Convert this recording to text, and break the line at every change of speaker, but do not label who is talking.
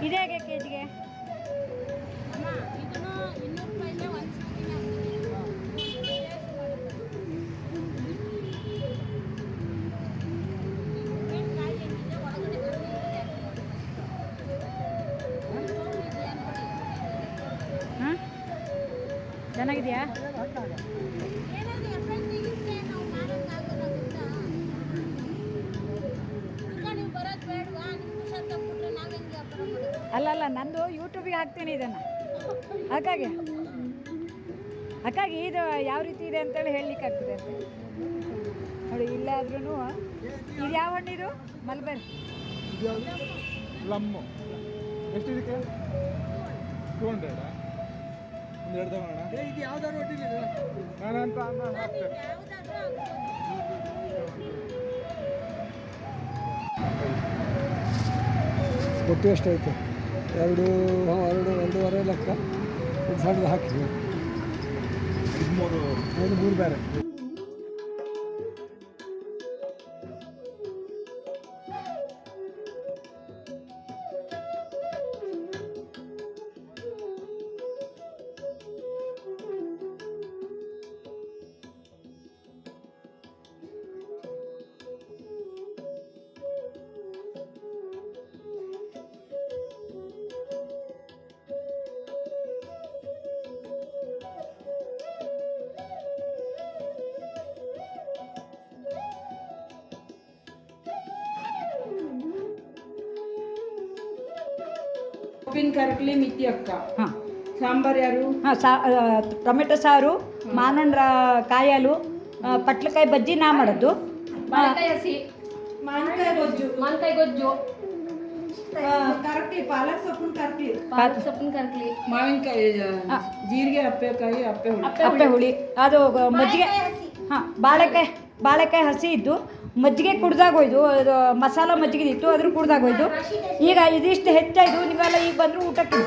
ಇದು ಹೇಗೆ ಕೆ ಜಿಗೆ? ಹಾಂ, ಚೆನ್ನಾಗಿದೆಯಾ? ಅಲ್ಲ ನಂದು ಯೂಟ್ಯೂಬಿಗೆ ಹಾಕ್ತೀನಿ ಇದನ್ನು. ಹಾಗಾಗಿ ಇದು ಯಾವ ರೀತಿ ಇದೆ ಅಂತೇಳಿ ಹೇಳಲಿಕ್ಕಾಗ್ತದೆ ಅಂತ ನೋಡಿ. ಇಲ್ಲಾದ್ರೂ ಇದು ಯಾವ ಹಣ್ಣಿದು? ಮಲ್ಬರಿ
ಪ್ಲಮ್ಮು ಎಷ್ಟು ಇದಕ್ಕೆ? 200 ಒಂದು ಎರಡು ತಗೋಣ. ಇದು ಯಾವ್ದಾದ್ರು ಒಟ್ಟಿದೆ ನಾನಂತ ಒಟ್ಟು ಎಷ್ಟಾಯಿತು? ಎರಡೂವರೆ ಲೆಕ್ಕ. ಇದು ಸಣ್ಣದು ಹಾಕಿ ಮೂರು ಬೇರೆ.
ಉಪ್ಪಿನ ಕರಕಲಿ ಮಿತಿ ಅಕ್ಕ.
ಹಾಂ,
ಸಾಂಬಾರು ಯಾರು?
ಹಾಂ, ಟೊಮೆಟೊ ಸಾರು, ಮಾನಂಡ್ರ ಕಾಯಲು, ಪಟ್ಲಕಾಯಿ ಬಜ್ಜಿ ನಾ ಮಾಡೋದು.
ಬಾಳೆಕಾಯಿ ಹಸಿ,
ಮಾವಿನಕಾಯಿ
ಗೊಜ್ಜು,
ಕರಕಲಿ, ಪಾಲಕ್ ಸೊಪ್ಪಿನ ಕರಕಲಿ,
ಪಾಲಕ್ ಸೊಪ್ಪಿನ ಕರ್ಕಲಿ,
ಮಾವಿನಕಾಯಿ, ಜೀರಿಗೆ, ಅಪ್ಪೆಕಾಯಿ,
ಅಪ್ಪೆ ಹುಳಿ, ಅದು ಮಜ್ಜಿಗೆ. ಹಾಂ, ಬಾಳೆಕಾಯಿ ಹಸಿ ಇದ್ದು ಮಜ್ಜಿಗೆ ಕುಡ್ದಾಗೋಯ್ದು. ಅದು ಮಸಾಲ ಮಜ್ಜಿಗೆ ಇತ್ತು, ಅದ್ರ ಕುಡ್ದಾಗೋಯ್ದು. ಈಗ ಇದಿಷ್ಟು ಹೆಚ್ಚಾಯಿತು. ನೀವೆಲ್ಲ ಈಗ ಬಂದರೂ ಊಟಕ್ಕೆ